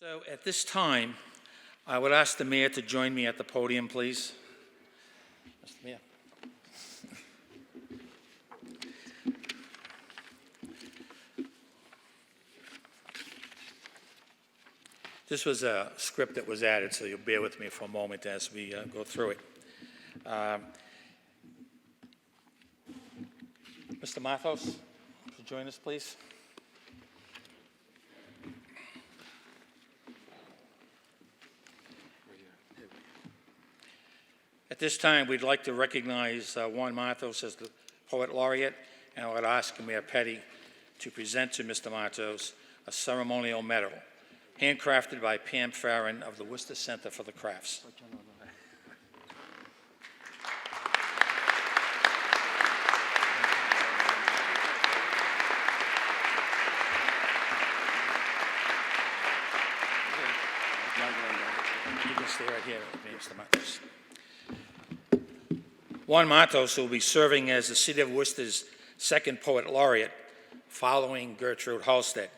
So at this time, I would ask the mayor to join me at the podium, please. Mr. Mayor. This was a script that was added, so you'll bear with me for a moment as we go through it. Mr. Matos, would you join us, please? At this time, we'd like to recognize Juan Matos as the Poet Laureate, and I would ask Mayor Petty to present to Mr. Matos a ceremonial medal, handcrafted by Pam Farren of the Worcester Center for the Crafts. You can stay right here, Mr. Matos. Juan Matos will be serving as the City of Worcester's second Poet Laureate, following Gertrude Halstead.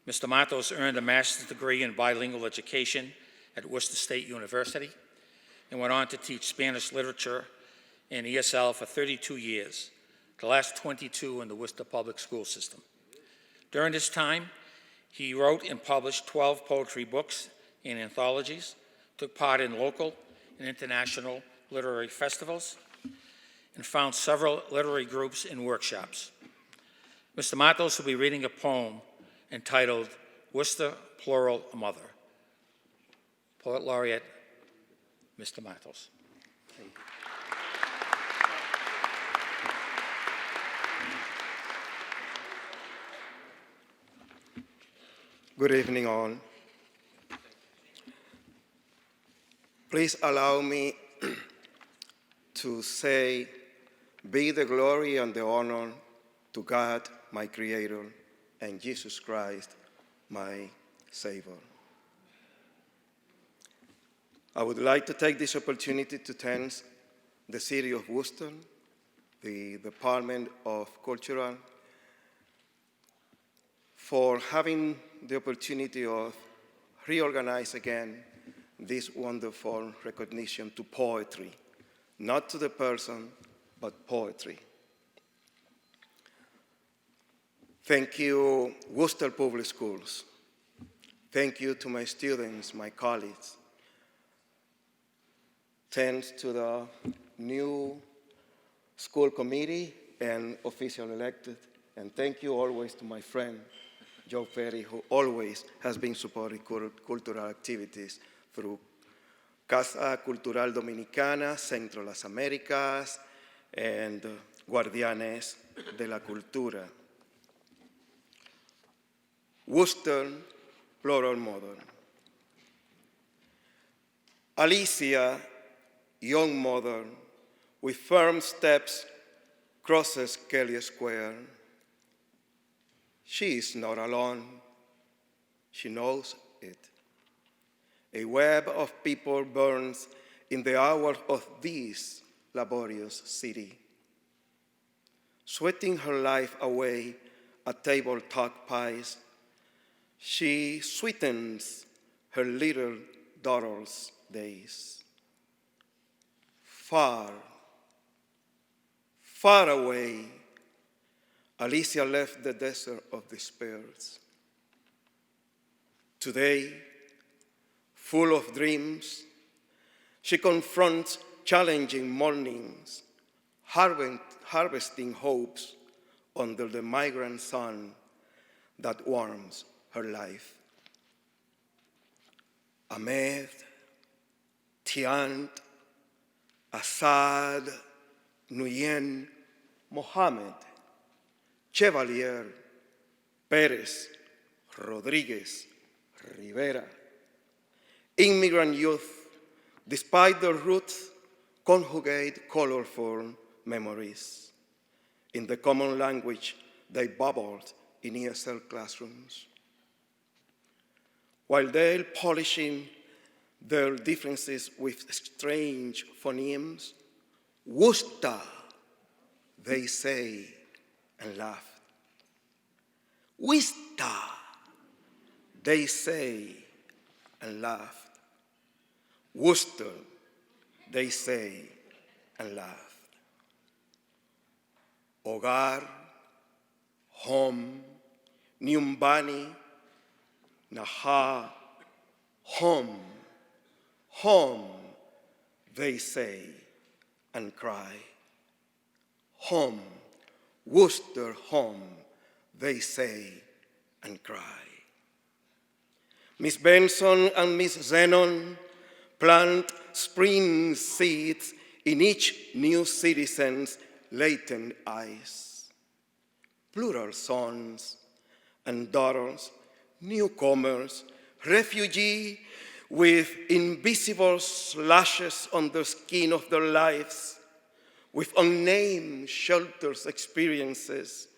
Mr. Matos earned a master's degree in bilingual education at Worcester State University and went on to teach Spanish literature and ESL for 32 years, the last 22 in the Worcester public school system. During this time, he wrote and published 12 poetry books and anthologies, took part in local and international literary festivals, and found several literary groups and workshops. Mr. Matos will be reading a poem entitled Worcester, Plural, Mother. Poet Laureate, Mr. Matos. Good evening, all. Please allow me to say, be the glory and the honor to God, my Creator, and Jesus Christ, my Savior. I would like to take this opportunity to thank the City of Worcester, the Department of Culture, for having the opportunity of reorganize again this wonderful recognition to poetry, not to the person, but poetry. Thank you, Worcester Public Schools. Thank you to my students, my colleagues. Thanks to the new school committee and official elected. And thank you always to my friend, Joe Ferry, who always has been supporting cultural activities through Casa Cultural Dominicana, Centro Las Américas, and Guardianes de la Cultura. Worcester, plural mother. Alicia, young mother, with firm steps, crosses Kelly Square. She is not alone. She knows it. A web of people burns in the hours of this laborious city. Sweating her life away at table talk pies, she sweetens her little daughter's days. Far, far away, Alicia left the desert of despair. Today, full of dreams, she confronts challenging mornings, harvesting hopes under the migrant sun that warms her life. Ahmed, Tiant, Assad, Nguyen, Mohammed, Chevalier, Perez, Rodriguez, Rivera. Immigrant youth, despite their roots, conjugate colorful memories. In the common language, they bubbled in ESL classrooms. While they're polishing their differences with strange phonemes, Worcester, they say and laugh. Worcester, they say and laughed. Worcester, they say, and laughed. Hogar, home, nyumbani, naha, home, home, they say and cry. Home, Worcester home, they say and cry. Miss Benson and Miss Zenon plant spring seeds in each new citizen's latent eyes. Plural sons and daughters, newcomers, refugee with invisible slashes on the skin of their lives, with unnamed shelters experiences,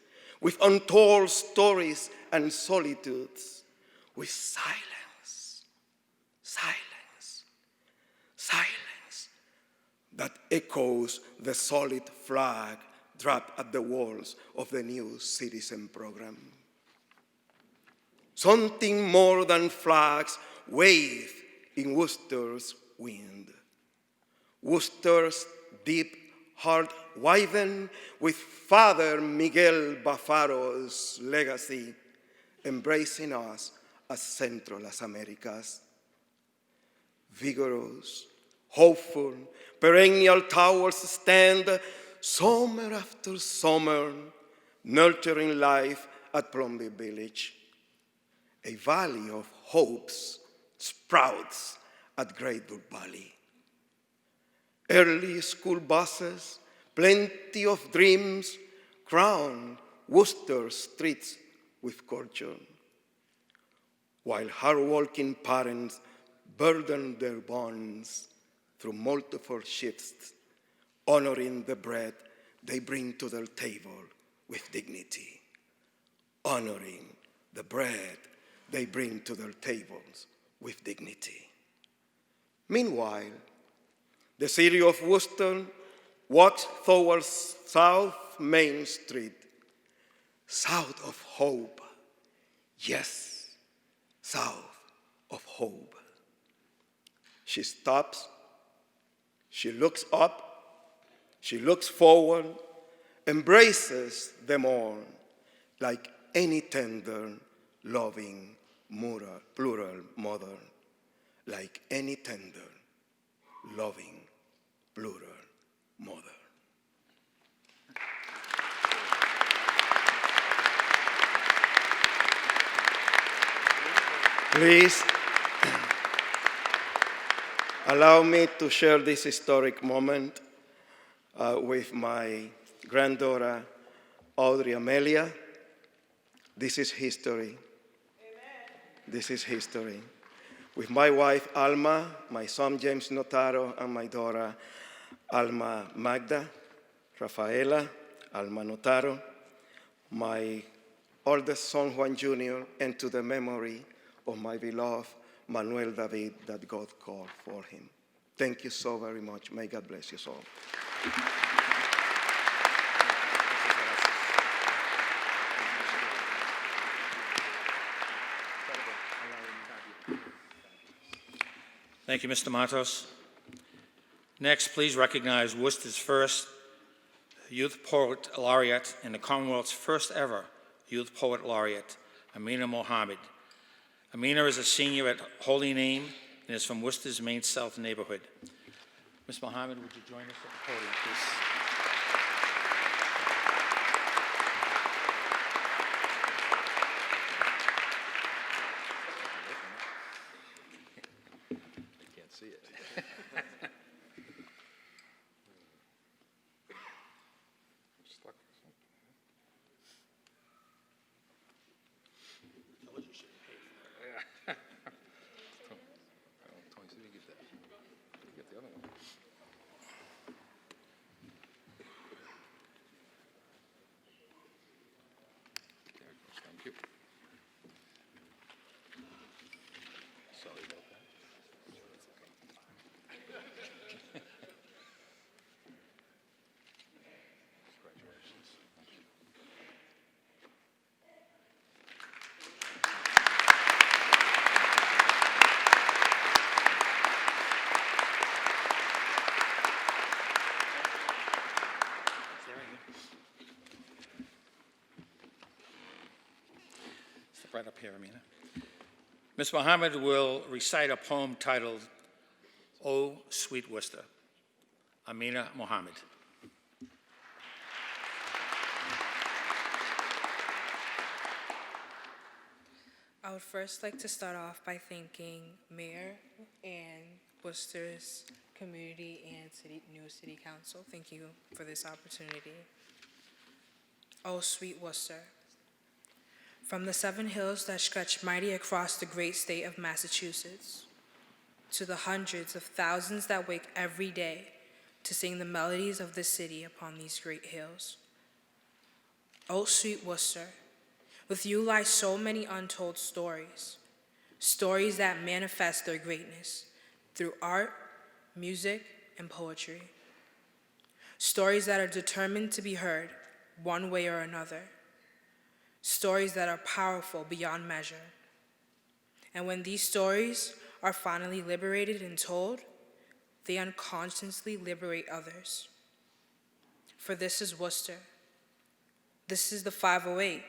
with untold stories and solitudes, with silence, silence, silence that echoes the solid flag dropped at the walls of the new citizen program. Something more than flags wave in Worcester's wind. Worcester's deep heart widened with Father Miguel Bafaro's legacy, embracing us as Central Las Americas. Vigorous, hopeful, perennial towers stand summer after summer, nurturing life at Plumby Village. A valley of hopes sprouts at Great Brook Valley. Early school buses, plenty of dreams, crown Worcester streets with culture, while hard-working parents burden their bonds through multiple shifts, honoring the bread they bring to their table with dignity, honoring the bread they bring to their tables with dignity. Meanwhile, the city of Worcester walks towards South Main Street, south of hope. Yes, south of hope. She stops, she looks up, she looks forward, embraces them all like any tender, loving, plural mother, like any tender, loving, plural mother. Please allow me to share this historic moment with my granddaughter, Audrey Amelia. This is history. Amen. This is history. With my wife, Alma, my son, James Notaro, and my daughter, Alma Magda, Rafaela, Alma Notaro, my oldest son, Juan Jr., and to the memory of my beloved Manuel David that God called for him. Thank you so very much. May God bless you all. Thank you, Mr. Matos. Next, please recognize Worcester's first Youth Poet Laureate and the Commonwealth's first ever Youth Poet Laureate, Amina Mohammed. Amina is a senior at Holy Name and is from Worcester's Main South neighborhood. Ms. Mohammed, would you join us at the podium, please? See it. Stuck or something. I told you should pay for it. Yeah. Tony, see if you can get that. Get the other one. right up here, Amina. Ms. Mohammed will recite a poem titled, "O Sweet Worcester." Amina Mohammed. I would first like to start off by thanking Mayor and Worcester's community and new city council. Thank you for this opportunity. Oh, sweet Worcester. From the 7 hills that stretch mighty across the great state of Massachusetts, to the hundreds of thousands that wake every day to sing the melodies of the city upon these great hills. Oh, sweet Worcester, with you lie so many untold stories, stories that manifest their greatness through art, music, and poetry. Stories that are determined to be heard one way or another. Stories that are powerful beyond measure. And when these stories are finally liberated and told, they unconsciously liberate others. For this is Worcester. This is the 508,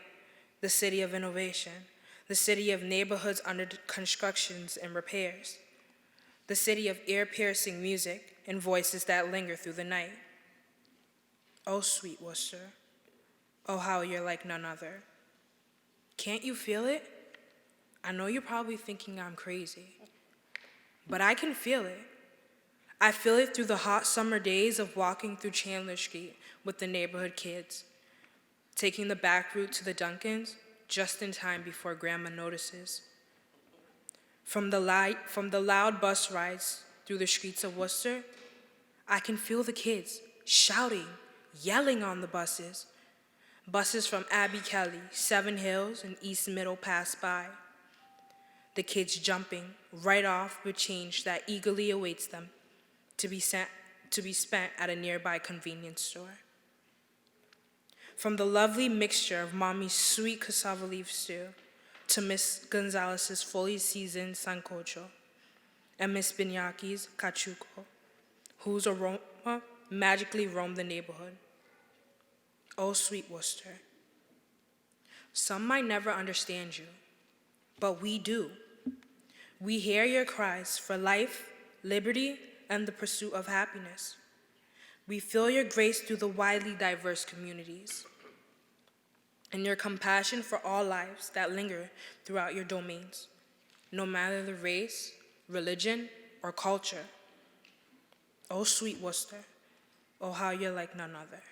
the city of innovation, the city of neighborhoods under constructions and repairs, the city of ear-piercing music and voices that linger through the night. Oh, sweet Worcester. Oh, how you're like none other. Can't you feel it? I know you're probably thinking I'm crazy, but I can feel it. I feel it through the hot summer days of walking through Chandler Street with the neighborhood kids, taking the back route to the Duncans just in time before Grandma notices. From the loud bus rides through the streets of Worcester, I can feel the kids shouting, yelling on the buses. Buses from Abbey Kelly, 7 Hills, and East Middle pass by. The kids jumping right off with change that eagerly awaits them to be spent at a nearby convenience store. From the lovely mixture of Mommy's sweet cassava leaf stew to Miss Gonzalez's fully seasoned sancocho and Miss Binyaki's cachuco, whose aroma magically roamed the neighborhood. Oh, sweet Worcester. Some might never understand you, but we do. We hear your cries for life, liberty, and the pursuit of happiness. We feel your grace through the widely diverse communities and your compassion for all lives that linger throughout your domains, no matter the race, religion, or culture. Oh, sweet Worcester. Oh, how you're like none other.